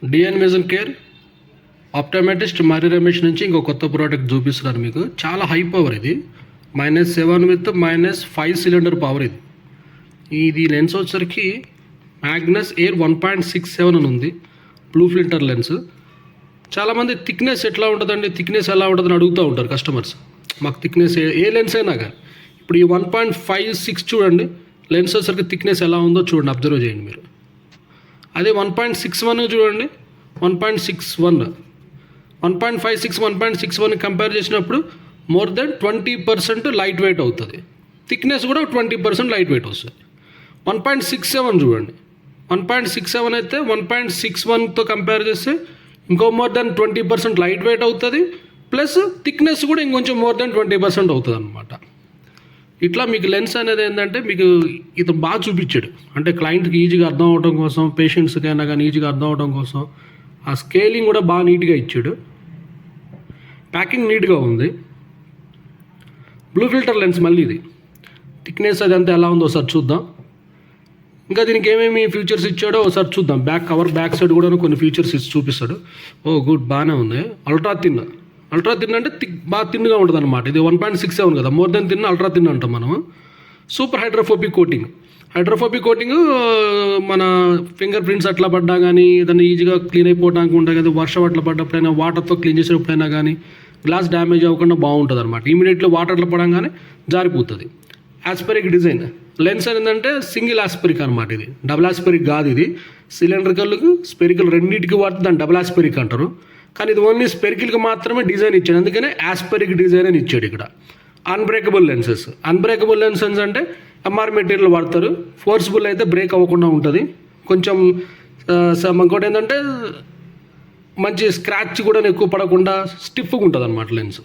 డిఎన్ vision care ఆప్టోమెటిస్ట్ మరి రమేష్ నుంచి ఇంకో కొత్త ప్రోడక్ట్ చూపిస్తున్నాను మీకు. చాలా హై పవర్ ఇది, -7 విత్ -5 సిలిండర్ పవర్ ఇది. ఇది లెన్స్ వచ్చేసరికి మ్యాగ్నస్ ఎయిర్ 1.67 అని ఉంది, బ్లూ ఫిల్టర్ లెన్స్. చాలామంది థిక్నెస్ ఎట్లా ఉంటుందండి, థిక్నెస్ ఎలా ఉంటుందని అడుగుతూ ఉంటారు కస్టమర్స్. మాకు థిక్నెస్ ఏ లెన్స్ అయినా కానీ. ఇప్పుడు ఈ 1.56 చూడండి, లెన్స్ వచ్చేసరికి థిక్నెస్ ఎలా ఉందో చూడండి, అబ్జర్వ్ చేయండి మీరు. అదే 1.61 చూడండి, 1.61, 1.56, 1.61 కంపేర్ చేసినప్పుడు మోర్ దెన్ 20% లైట్ వెయిట్ అవుతుంది. థిక్నెస్ కూడా 20% లైట్ వెయిట్ వస్తుంది. 1.67 చూడండి, 1.67 అయితే 1.61తో కంపేర్ చేస్తే ఇంకో మోర్ దెన్ 20% లైట్ వెయిట్ అవుతుంది, ప్లస్ థిక్నెస్ కూడా ఇంకొంచెం మోర్ దెన్ 20% అవుతుంది అనమాట. ఇట్లా మీకు లెన్స్ అనేది ఏంటంటే మీకు ఇతను బాగా చూపించాడు, అంటే క్లయింట్కి ఈజీగా అర్థం అవడం కోసం, పేషెంట్స్కి అయినా కానీ ఈజీగా అర్థం అవడం కోసం. ఆ స్కేలింగ్ కూడా బాగా నీట్గా ఇచ్చాడు, ప్యాకింగ్ నీట్గా ఉంది. బ్లూ ఫిల్టర్ లెన్స్ మళ్ళీ ఇది. థిక్నెస్ అదంతా ఎలా ఉందో ఒకసారి చూద్దాం. ఇంకా దీనికి ఏమేమి ఫీచర్స్ ఇచ్చాడో ఒకసారి చూద్దాం. బ్యాక్ సైడ్ కూడా కొన్ని ఫీచర్స్ ఇచ్చి చూపిస్తాడు. ఓ గుడ్, బాగానే ఉంది. అల్ట్రా థిన్ అంటే బాగా థిన్గా ఉంటుంది అనమాట. ఇది 1.67 కదా, more than thin, ultra thin అంటాం మనం. సూపర్ హైడ్రోఫోబిక్ కోటింగ్ మన ఫింగర్ ప్రింట్స్ అట్లా పడ్డా కానీ, ఏదైనా ఈజీగా క్లీన్ అయిపోవడానికి ఉంటుంది కదా, వర్షం అట్లా పడ్డప్పుడైనా, వాటర్తో క్లీన్ చేసేటప్పుడైనా కానీ గ్లాస్ డ్యామేజ్ అవ్వకుండా బాగుంటుంది అనమాట. ఇమీడియట్లీ వాటర్ అట్లా పడంగానే జారిపోతుంది. ఆస్పెరిక్ డిజైన్ లెన్స్ ఏంటంటే సింగిల్ ఆస్పెరిక్ అనమాట. ఇది డబుల్ ఆస్పెరిక్ కాదు, ఇది సిలిండ్రికల్కి స్పెరికల్ రెండింటికి వాడితే దాన్ని డబుల్ ఆస్పెరిక్ అంటారు. కానీ ఇది ఓన్లీ స్పెరికల్కి మాత్రమే డిజైన్ ఇచ్చాడు, అందుకనే ఆస్పెరిక్ డిజైన్ అని ఇచ్చాడు ఇక్కడ. అన్బ్రేకబుల్ లెన్సెస్ అంటే ఎంఆర్ మెటీరియల్ వాడతారు. ఫోర్స్బుల్ అయితే బ్రేక్ అవ్వకుండా ఉంటుంది. కొంచెం ఇంకోటి ఏంటంటే మంచి స్క్రాచ్ కూడా ఎక్కువ పడకుండా స్టిఫ్గా ఉంటుంది అనమాట లెన్స్.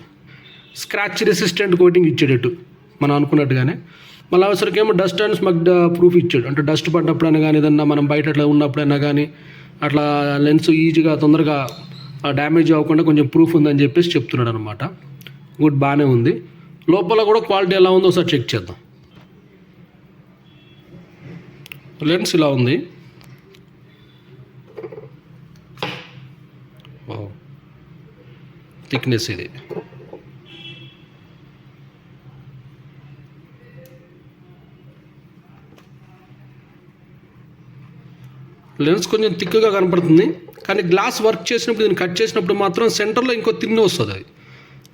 స్క్రాచ్ రెసిస్టెంట్ కోటింగ్ ఇచ్చేటట్టు మనం అనుకున్నట్టుగానే. మళ్ళీ అవసరకేమో డస్ట్ అండ్ స్మగ్ ప్రూఫ్ ఇచ్చాడు, అంటే డస్ట్ పడ్డప్పుడైనా కానీ, ఏదన్నా మనం బయట అట్లా ఉన్నప్పుడైనా కానీ అట్లా లెన్స్ ఈజీగా తొందరగా డ్యామేజ్ అవ్వకుండా కొంచెం ప్రూఫ్ ఉందని చెప్పేసి చెప్తున్నాడు అనమాట. గుడ్, బాగానే ఉంది. లోపల కూడా క్వాలిటీ ఎలా ఉందో ఒకసారి చెక్ చేద్దాం. లెన్స్ ఇలా ఉంది. థిక్నెస్ ఇది. లెన్స్ కొంచెం థిక్గా కనపడుతుంది, కానీ గ్లాస్ వర్క్ చేసినప్పుడు, దీన్ని కట్ చేసినప్పుడు మాత్రం సెంటర్లో ఇంకో తిన్ను వస్తుంది. అది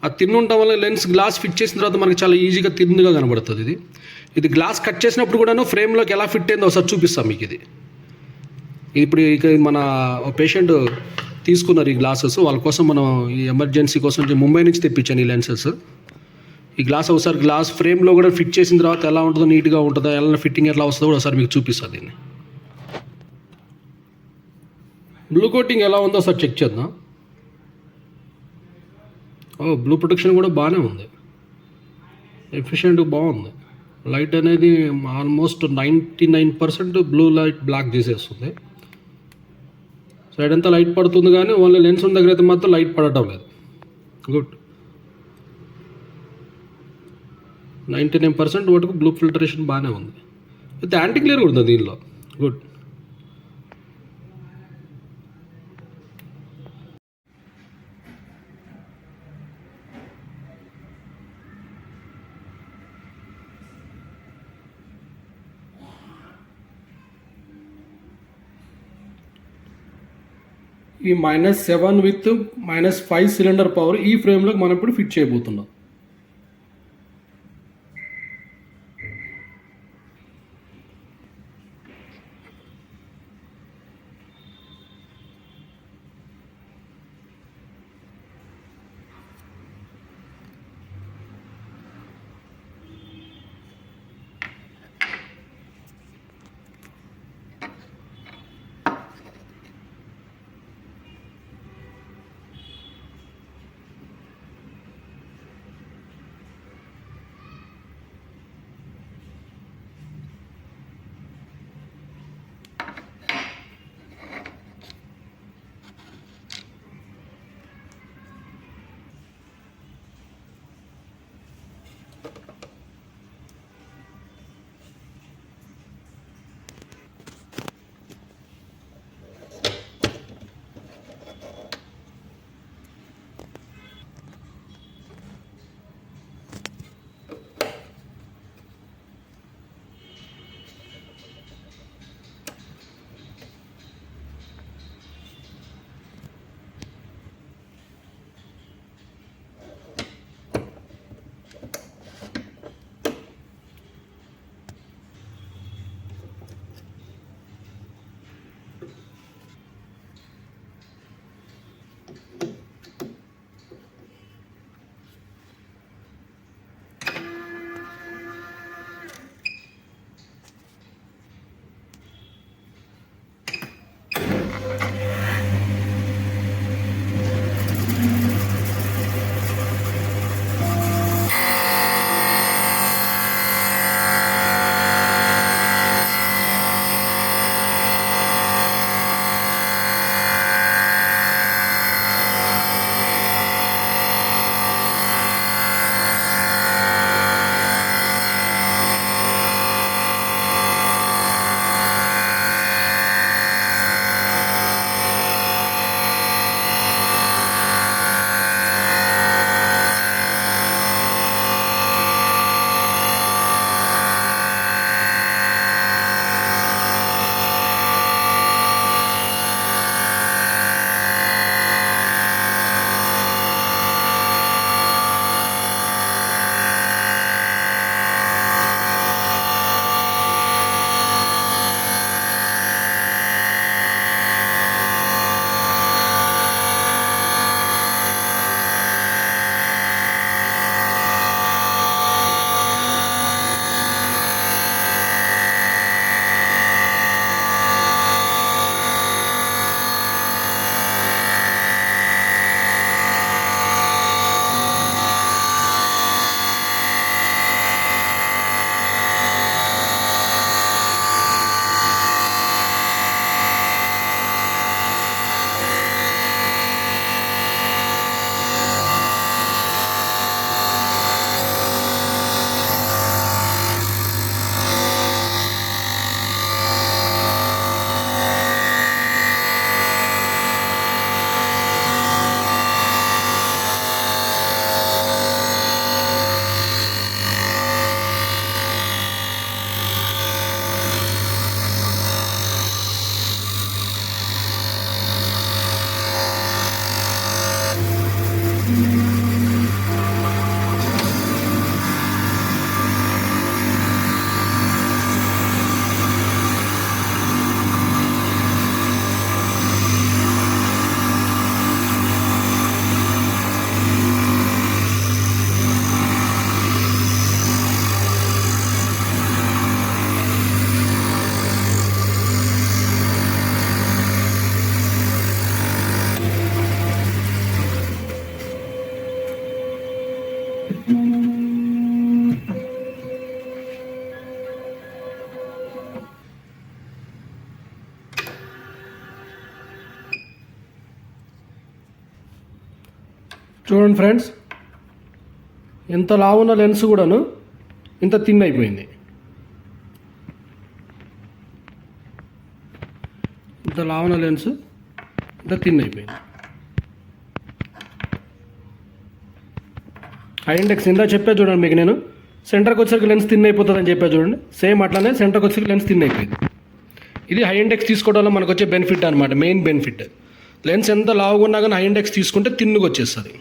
ఆ తిన్ను ఉండటం వల్ల లెన్స్ గ్లాస్ ఫిట్ చేసిన తర్వాత మనకి చాలా ఈజీగా తిన్నుగా కనబడుతుంది. ఇది గ్లాస్ కట్ చేసినప్పుడు కూడాను ఫ్రేమ్లోకి ఎలా ఫిట్ అయిందో ఒకసారి చూపిస్తాం మీకు. ఇది ఇప్పుడు ఇక మన పేషెంట్ తీసుకున్నారు ఈ గ్లాసెస్, వాళ్ళ కోసం మనం ఈ ఎమర్జెన్సీ కోసం ముంబై నుంచి తెప్పించాను ఈ లెన్సెస్. ఈ గ్లాస్ ఫ్రేమ్లో కూడా ఫిట్ చేసిన తర్వాత ఎలా ఉంటుందో, నీట్గా ఉంటుందో, ఎలా ఫిట్టింగ్ ఎట్లా వస్తుందో కూడా ఒకసారి మీకు చూపిస్తుంది. దీన్ని బ్లూ కోటింగ్ ఎలా ఉందో ఒకసారి చెక్ చేద్దాం. బ్లూ ప్రొటెక్షన్ కూడా బాగానే ఉంది, ఎఫిషియెంట్ బాగుంది. లైట్ అనేది ఆల్మోస్ట్ 99% బ్లూ లైట్ బ్లాక్ చేసేస్తుంది. సైడ్ అంతా లైట్ పడుతుంది, కానీ ఓన్లీ లెన్స్ ఉన్న దగ్గర అయితే మాత్రం లైట్ పడటం లేదు. గుడ్, 99% వరకు బ్లూ ఫిల్టరేషన్ బాగానే ఉంది. అయితే యాంటీ క్లియర్ కూడా ఉంది దీనిలో. గుడ్. ఈ -7 విత్ -5 సిలిండర్ పవర్ ఈ ఫ్రేమ్లోకి మనం ఇప్పుడు ఫిట్ చేయబోతున్నాం. చూడండి ఫ్రెండ్స్, ఎంత లావున్న లెన్స్ కూడాను ఇంత థిన్ అయిపోయింది. ఇంత లావున్న లెన్స్ ఇంత థిన్ అయిపోయింది. హై ఇండెక్స్ ఇందా చెప్పా చూడండి మీకు, నేను సెంటర్కి వచ్చేసరికి లెన్స్ థిన్ అయిపోతుందని చెప్పా చూడండి. సేమ్ అట్లానే సెంటర్కి వచ్చేసరికి లెన్స్ థిన్ అయిపోయింది. ఇది హై ఇండెక్స్ తీసుకోవడం వల్ల మనకు వచ్చే బెనిఫిట్ అనమాట, మెయిన్ బెనిఫిట్. లెన్స్ ఎంత లావుగా ఉన్నా కానీ హై ఇండెక్స్ తీసుకుంటే థిన్గా వచ్చేస్తుంది.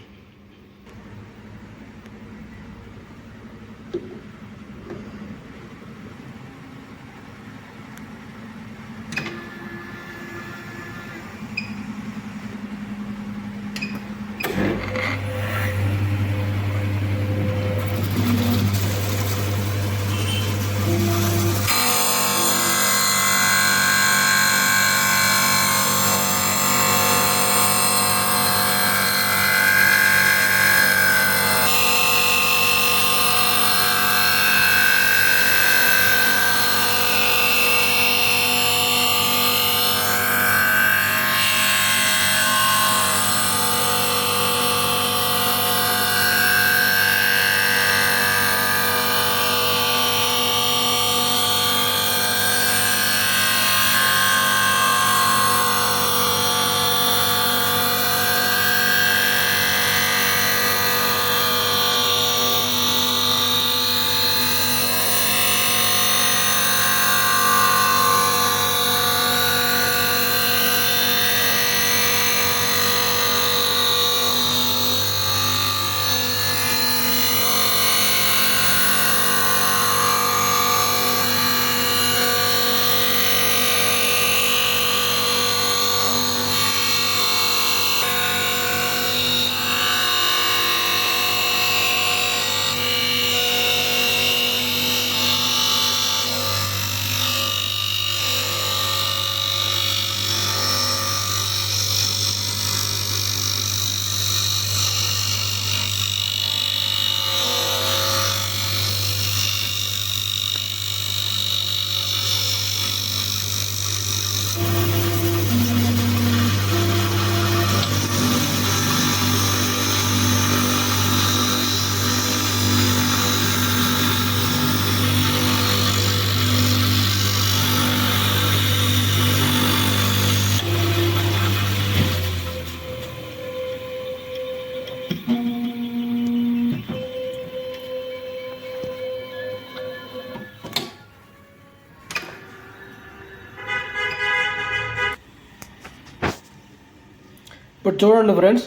ఇప్పుడు చూడండి ఫ్రెండ్స్,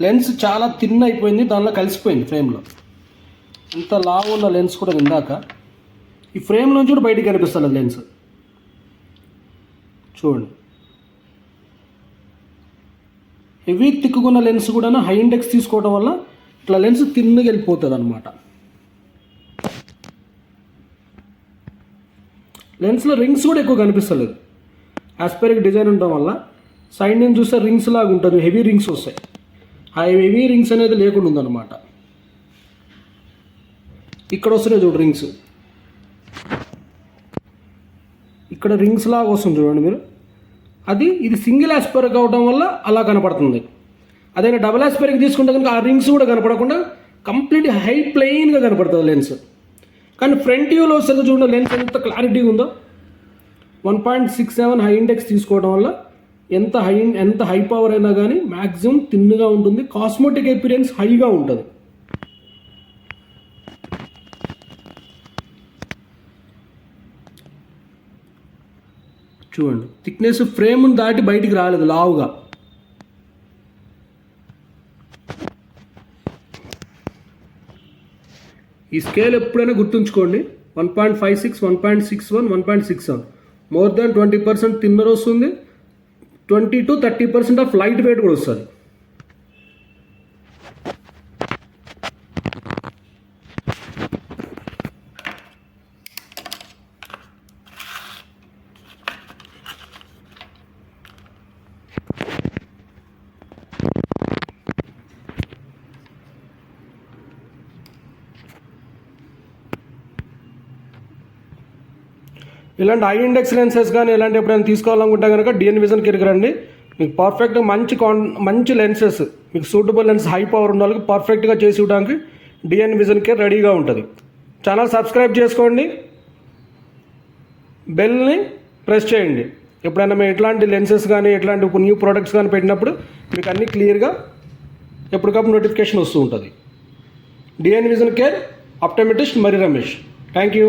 లెన్స్ చాలా థిన్ అయిపోయింది, దానిలో కలిసిపోయింది ఫ్రేమ్లో. ఇంత లావు ఉన్న లెన్స్ కూడా ఇందాక ఈ ఫ్రేమ్ నుంచి కూడా బయటికి కనిపిస్తుంది లెన్స్. చూడండి, హెవీ తిక్కుకున్న లెన్స్ కూడా హై ఇండెక్స్ తీసుకోవడం వల్ల ఇట్లా లెన్స్ థిన్గా వెళ్ళిపోతుంది అనమాట. లెన్స్లో రింగ్స్ కూడా ఎక్కువ కనిపిస్తలేదు. ఆస్పెరిక్ డిజైన్ ఉండడం వల్ల సైడ్ నుంచి చూస్తే రింగ్స్ లాగా ఉంటుంది, హెవీ రింగ్స్ వస్తాయి. ఆ హెవీ రింగ్స్ అనేది లేకుండా ఉందన్నమాట. ఇక్కడ వస్తున్నాయి చూడు రింగ్స్, ఇక్కడ రింగ్స్ లాగా వస్తుంది చూడండి మీరు. ఇది సింగిల్ ఆస్పెరిక్ అవడం వల్ల అలా కనపడుతుంది. అదే డబుల్ ఆస్పెరిక్ తీసుకుంటే కనుక ఆ రింగ్స్ కూడా కనపడకుండా కంప్లీట్ హై ప్లెయిన్గా కనపడుతుంది లెన్స్. కానీ ఫ్రంట్ వ్యూలో వస్తుంది చూడండి లెన్స్ ఎంత క్లారిటీ ఉందో. 1.67 హై ఇండెక్స్ తీసుకోవడం వల్ల ఎంత హై పవర్ అయినా కానీ మ్యాక్సిమం థిన్గా ఉంటుంది. కాస్మెటిక్ అపిరియన్స్ హైగా ఉంటుంది. చూడండి, థిక్నెస్ ఫ్రేమ్ దాటి బయటికి రాలేదు లావుగా. ఈ స్కేల్ ఎప్పుడైనా గుర్తుంచుకోండి, 1.56, 1.61, 1.67 మోర్ దాన్ 20% థిన్నర్ వస్తుంది. 20 to 30% ఆఫ్ లైట్ వెయిట్ కూడా వస్తుంది. ఇలాంటి హై ఇండెక్స్ లెన్సెస్ కానీ ఇలాంటి ఎప్పుడైనా తీసుకోవాలనుకుంటే కనుక డిఎన్ విజన్కి రండి. మీకు పర్ఫెక్ట్గా మంచి లెన్సెస్, మీకు సూటబుల్ లెన్స్ హై పవర్ ఉన్న వాళ్ళకి పర్ఫెక్ట్గా చేసి ఇవ్వడానికి డిఎన్ విజన్ కేర్ రెడీగా ఉంటుంది. ఛానల్ సబ్స్క్రైబ్ చేసుకోండి, బెల్ని ప్రెస్ చేయండి. ఎప్పుడైనా మేము ఎట్లాంటి లెన్సెస్ కానీ ఎట్లాంటి న్యూ ప్రోడక్ట్స్ కానీ పెట్టినప్పుడు మీకు అన్నీ క్లియర్గా ఎప్పటికప్పుడు నోటిఫికేషన్ వస్తూ ఉంటుంది. డిఎన్ విజన్ కేర్, ఆప్టోమెట్రిస్ట్ మరి రమేష్. Thank you.